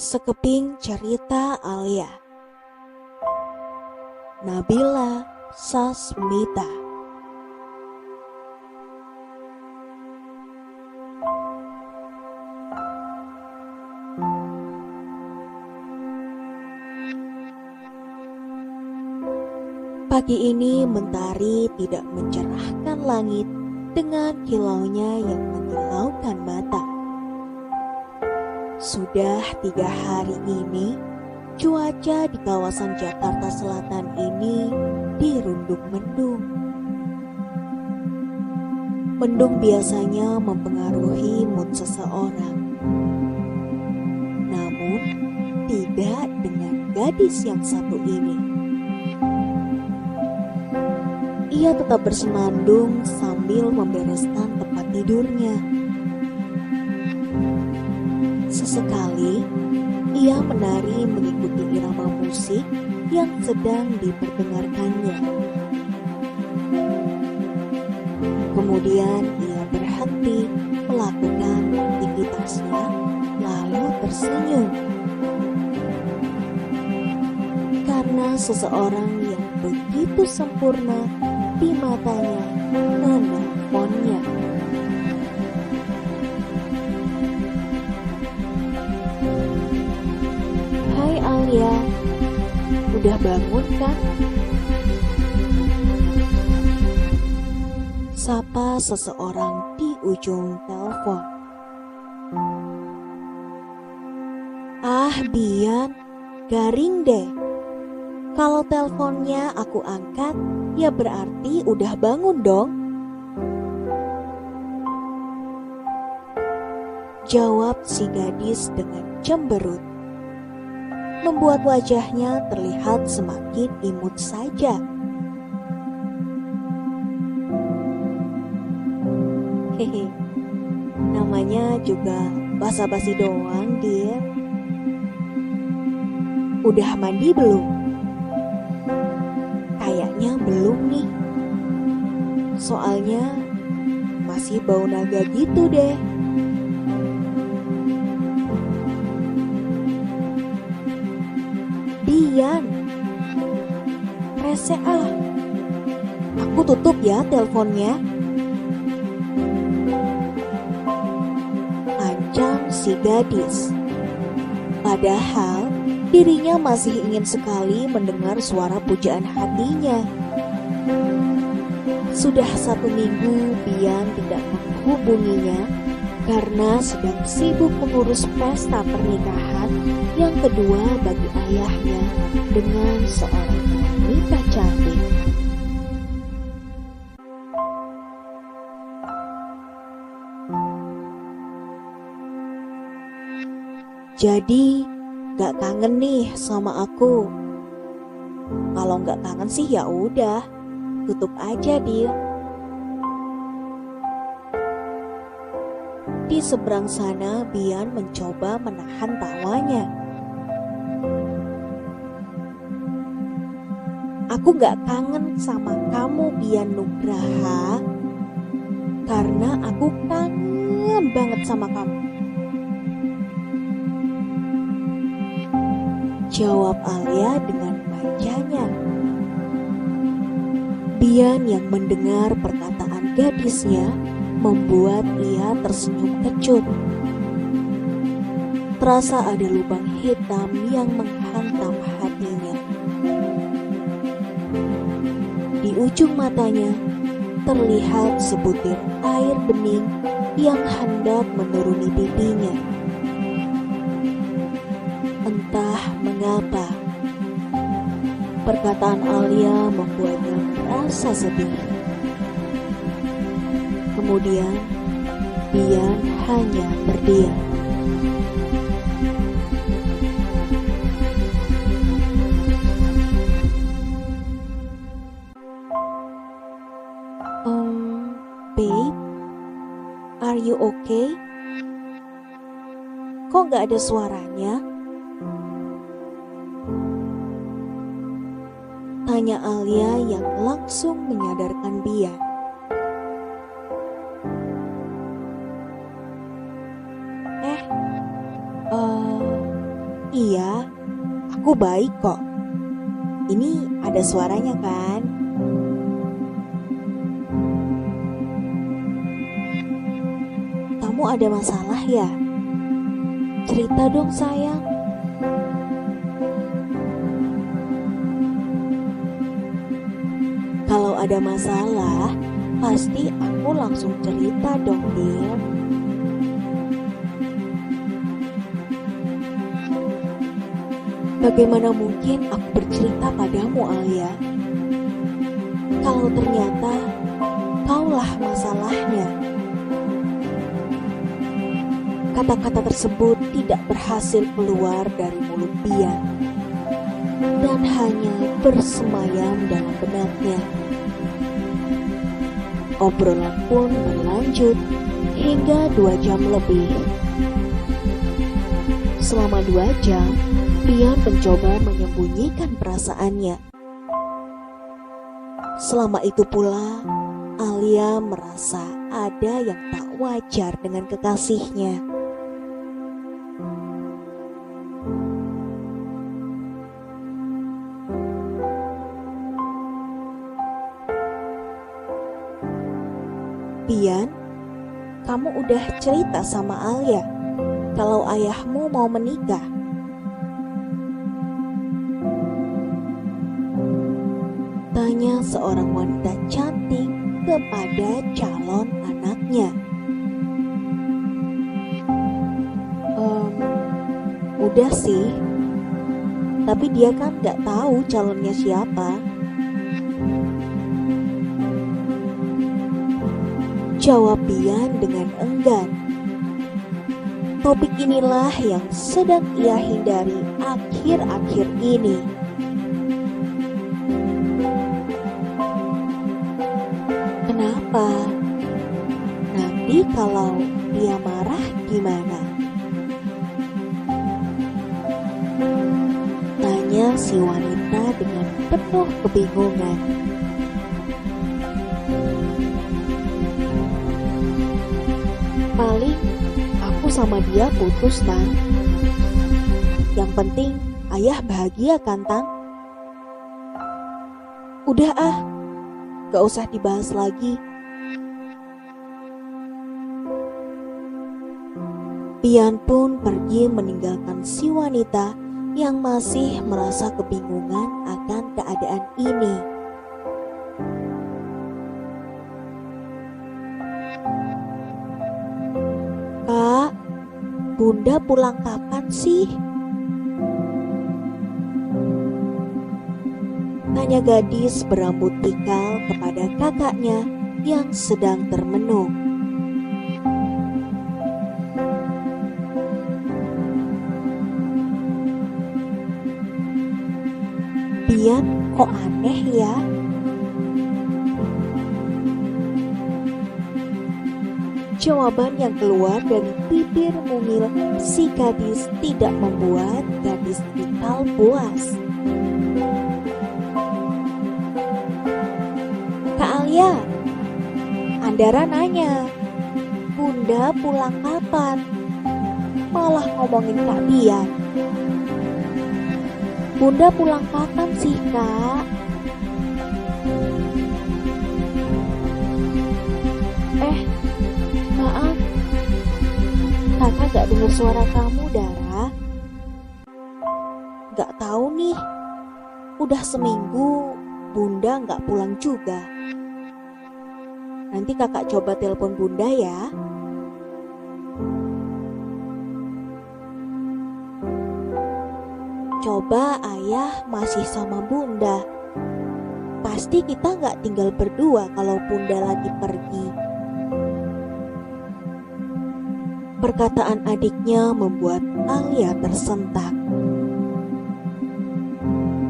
Sekeping cerita Alia. Nabila Sasmita. Pagi ini mentari tidak mencerahkan langit dengan kilaunya yang menyilaukan mata. Sudah 3 hari ini, cuaca di kawasan Jakarta Selatan ini dirundung mendung. Mendung biasanya mempengaruhi mood seseorang. Namun, tidak dengan gadis yang satu ini. Ia tetap bersenandung sambil membereskan tempat tidurnya. Sesekali, ia menari mengikuti irama musik yang sedang diperdengarkannya. Kemudian ia berhenti melakukan aktivitasnya, lalu tersenyum. Karena seseorang yang begitu sempurna di matanya menelponnya. Hai Alia, udah bangun kan? Sapa seseorang di ujung telepon. Ah Bian, garing deh. Kalau teleponnya aku angkat, ya berarti udah bangun dong. Jawab si gadis dengan cemberut. Membuat wajahnya terlihat semakin imut saja. Hehe, namanya juga basa-basi doang dia. Udah mandi belum? Kayaknya belum nih. Soalnya masih bau naga gitu deh. Bian, rese ah. Aku tutup ya teleponnya. Ancam si gadis. Padahal dirinya masih ingin sekali mendengar suara pujaan hatinya. Sudah 1 minggu Bian tidak menghubunginya karena sedang sibuk mengurus pesta pernikahan yang kedua bagi ayahnya dengan seorang wanita cantik. Jadi, gak kangen nih sama aku? Kalau gak kangen sih ya udah, tutup aja dia. Di seberang sana Bian mencoba menahan tawanya. Aku gak kangen sama kamu Bian Nugraha, karena aku kangen banget sama kamu. Jawab Alia dengan manjanya. Bian yang mendengar perkataan gadisnya membuat ia tersenyum kecut. Terasa ada lubang hitam yang menghantam hatinya. Di ujung matanya terlihat sebutir air bening yang hendak menuruni pipinya. Entah mengapa, perkataan Alia membuatnya merasa sedih. Kemudian, Bian hanya berdiam. Babe, are you okay? Kok gak ada suaranya? Tanya Alia yang langsung menyadarkan Bian. Iya, aku baik kok. Ini ada suaranya kan? Kamu ada masalah ya? Cerita dong sayang. Kalau ada masalah, pasti aku langsung cerita dong, Dir. Bagaimana mungkin aku bercerita padamu, Alia? Kalau ternyata kaulah masalahnya. Kata-kata tersebut tidak berhasil keluar dari mulut Bian dan hanya bersemayam dalam benaknya. Obrolan pun berlanjut hingga 2 jam lebih. Selama 2 jam, Bian mencoba menyembunyikan perasaannya. Selama itu pula, Alia merasa ada yang tak wajar dengan kekasihnya. Bian, kamu udah cerita sama Alia kalau ayahmu mau menikah? Tanya seorang wanita cantik kepada calon anaknya. Udah sih, tapi dia kan gak tahu calonnya siapa. Jawab Bian dengan enggan. Topik inilah yang sedang ia hindari akhir-akhir ini. Kenapa? Nanti kalau dia marah gimana? Tanya si wanita dengan penuh kebingungan. Paling aku sama dia putus, Tang. Yang penting ayah bahagia kan, Tang? Udah gak usah dibahas lagi. Bian pun pergi meninggalkan si wanita yang masih merasa kebingungan akan keadaan ini. Kak, Bunda pulang kapan sih? Tanya gadis berambut pikal kepada kakaknya yang sedang termenung. Bian kok aneh ya? Jawaban yang keluar dari bibir mungil si gadis tidak membuat gadis pikal puas. Kak Alia, Andara nanya, Bunda pulang kapan? Malah ngomongin Kak Bian. Bunda pulang kapan sih, Kak? Maaf, kakak gak dengar suara kamu, Dara. Gak tahu nih, udah seminggu Bunda gak pulang juga. Nanti kakak coba telepon Bunda ya. Coba ayah masih sama Bunda. Pasti kita gak tinggal berdua kalau Bunda lagi pergi. Perkataan adiknya membuat Alia tersentak.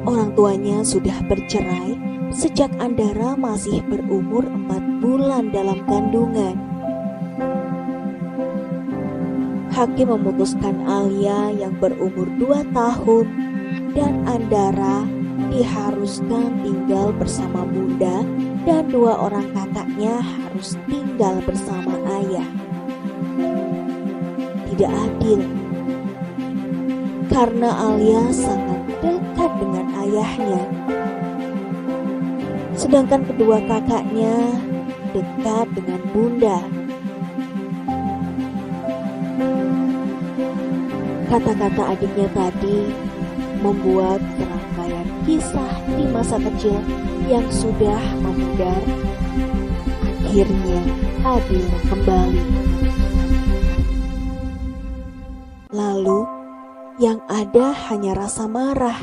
Orang tuanya sudah bercerai sejak Andara masih berumur 4 bulan dalam kandungan. Hakim memutuskan Alia yang berumur 2 tahun dan Andara diharuskan tinggal bersama Bunda dan 2 orang kakaknya harus tinggal bersama ayah. Tidak adil. karena Alia sangat dekat dengan ayahnya. Sedangkan kedua kakaknya dekat dengan Bunda. Kata-kata adiknya tadi membuat serangkaian kisah di masa kecil yang sudah memudar akhirnya hadir kembali. Lalu yang ada hanya rasa marah.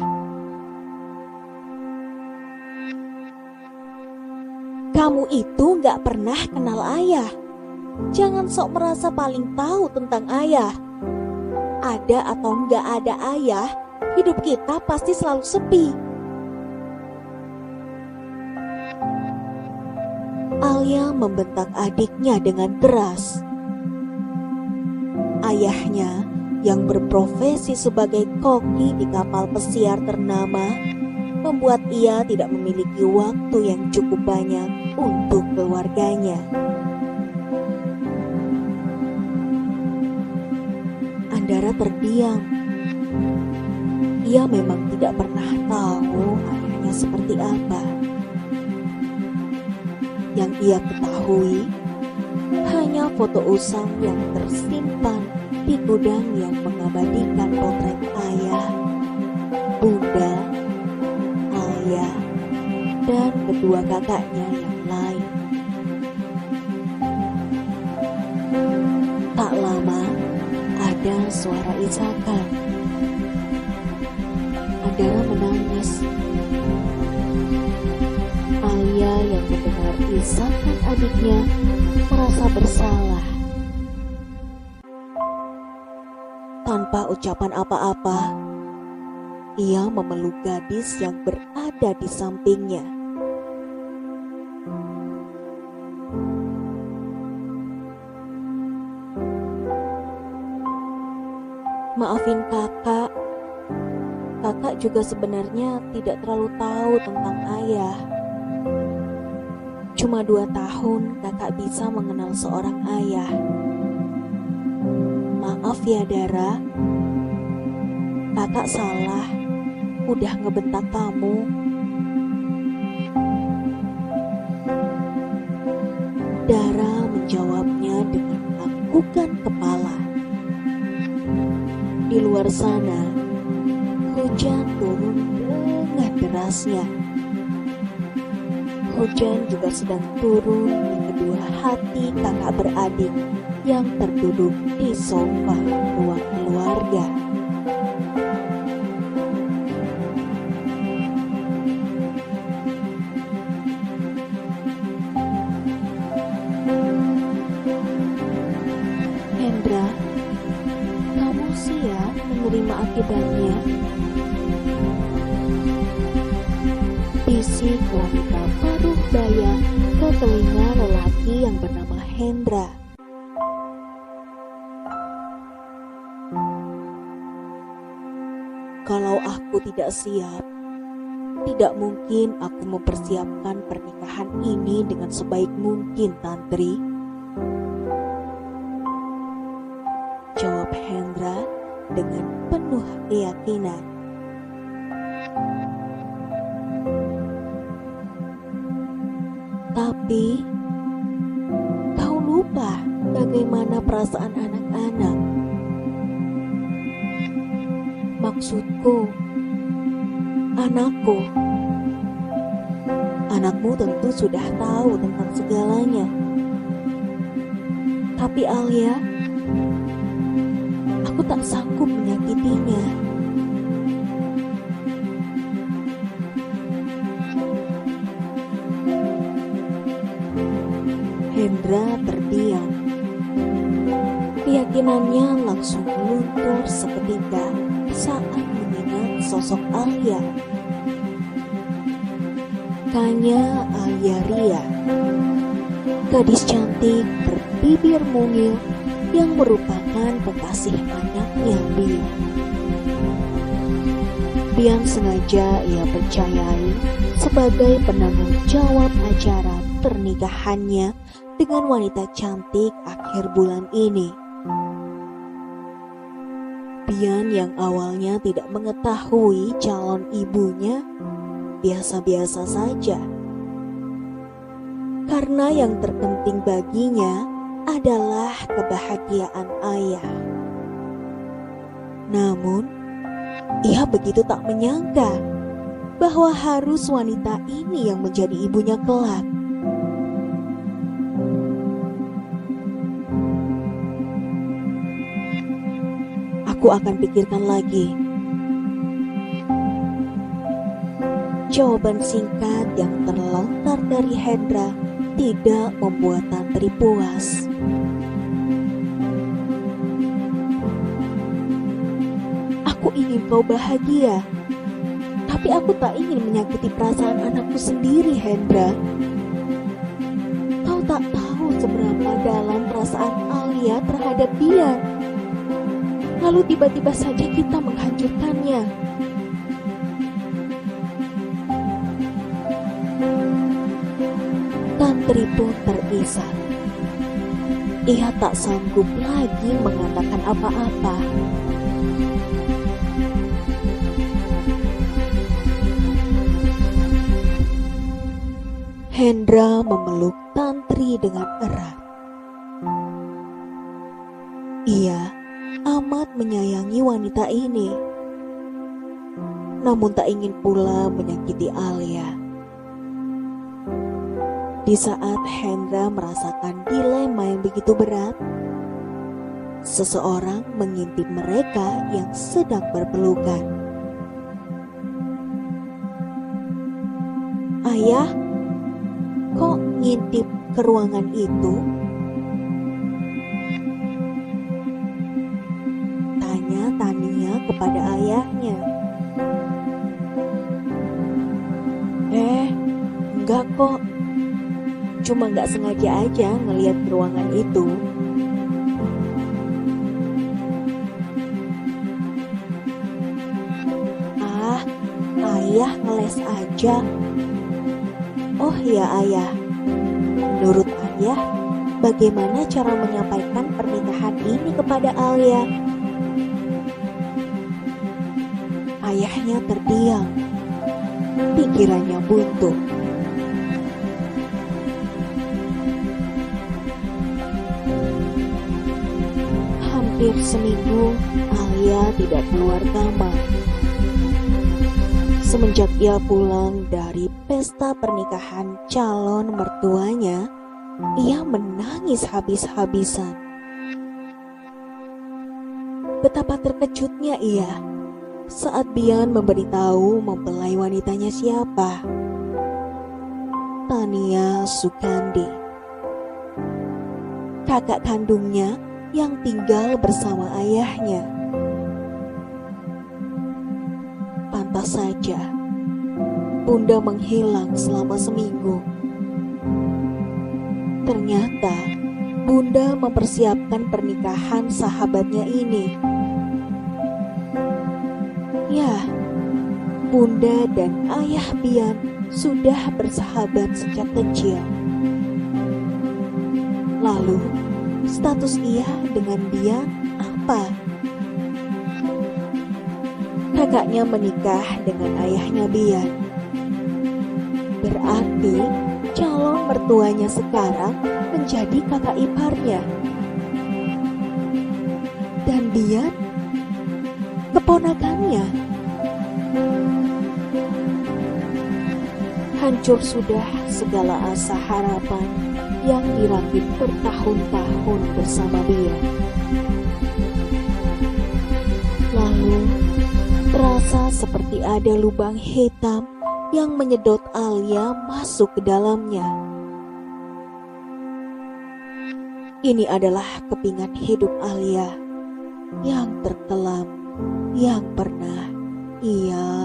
Kamu itu gak pernah kenal ayah. Jangan sok merasa paling tahu tentang ayah. Ada atau nggak ada ayah, hidup kita pasti selalu sepi. Alia membentak adiknya dengan keras. Ayahnya yang berprofesi sebagai koki di kapal pesiar ternama membuat ia tidak memiliki waktu yang cukup banyak untuk keluarganya. Andara terdiam. Ia memang tidak pernah tahu ayahnya seperti apa. Yang ia ketahui hanya foto usang yang tersimpan di gudang yang mengabadikan potret ayah, Bunda, Alia, dan kedua kakaknya yang lain. Tak lama ada suara isakan. Andara menangis. Alia yang mendengar isakan adiknya merasa bersalah. Tanpa ucapan apa-apa, ia memeluk gadis yang berada di sampingnya. Maafin kakak. Kakak juga sebenarnya tidak terlalu tahu tentang ayah. Cuma 2 tahun kakak bisa mengenal seorang ayah. Maaf ya Dara. Kakak salah. Udah ngebentak kamu. Dara menjawabnya dengan anggukan kepala. Di luar sana, hujan turun dengan derasnya. Hujan juga sedang turun di kedua hati kakak beradik yang terduduk di sofa ruang keluarga. Hendra, kamu siap menerima akibatnya? Bisik wanita paruh baya ke telinga lelaki yang bernama Hendra. Kalau aku tidak siap, tidak mungkin aku mempersiapkan pernikahan ini dengan sebaik mungkin, Tantri. Jawab Hendra dengan penuh keyakinan. Tapi, kau lupa bagaimana perasaan anak-anak. Maksudku, anakku. Anakmu tentu sudah tahu tentang segalanya. Tapi Alia, aku tak sanggup menyakitinya. Hendra terdiam. Keyakinannya langsung luntur seketika saat mengingat sosok Alia. Kanya Alia Ria, gadis cantik berbibir mungil yang merupakan kekasih anaknya Bian. Bian sengaja ia percayai sebagai penanggung jawab acara pernikahannya dengan wanita cantik akhir bulan ini. Bian yang awalnya tidak mengetahui calon ibunya biasa-biasa saja. Karena yang terpenting baginya adalah kebahagiaan ayah. Namun, ia begitu tak menyangka bahwa harus wanita ini yang menjadi ibunya kelak. Aku akan pikirkan lagi. Jawaban singkat yang terlontar dari Hendra tidak membuat Tantri puas. Aku ingin kau bahagia, tapi aku tak ingin menyakiti perasaan anakku sendiri, Hendra. Kau tak tahu seberapa dalam perasaan Alia terhadap dia. Lalu tiba-tiba saja kita menghancurkannya. Tantri pun terisak. Ia tak sanggup lagi mengatakan apa-apa. Hendra memeluk Tantri dengan erat. Ia amat menyayangi wanita ini, namun tak ingin pula menyakiti Alia. Di saat Hendra merasakan dilema yang begitu berat, seseorang mengintip mereka yang sedang berpelukan. Ayah, kok ngintip ke ruangan itu? Tanya Tania kepada ayahnya. Enggak kok. Cuma gak sengaja aja ngeliat ke ruangan itu. Ayah ngeles aja. Oh ya ayah, menurut ayah, bagaimana cara menyampaikan pernikahan ini kepada Alia? Ayahnya terdiam, pikirannya buntu. Hampir seminggu Alia tidak keluar kamar. Semenjak ia pulang dari pesta pernikahan calon mertuanya, ia menangis habis-habisan. Betapa terkejutnya ia saat Bian memberitahu mempelai wanitanya siapa. Tania Sukandi, kakak kandungnya yang tinggal bersama ayahnya. Pantas saja Bunda menghilang selama seminggu. Ternyata Bunda mempersiapkan pernikahan sahabatnya ini. Ya, Bunda dan ayah Bian sudah bersahabat sejak kecil. Lalu, status ia dengan Bian apa? Kakaknya menikah dengan ayahnya Bian. Berarti calon mertuanya sekarang menjadi kakak iparnya. Dan Bian keponakannya. Hancur sudah segala asa harapan yang dirakit bertahun-tahun bersama Bian. Lalu terasa seperti ada lubang hitam yang menyedot Alia masuk ke dalamnya. Ini adalah kepingan hidup Alia yang terkelam, yang pernah ia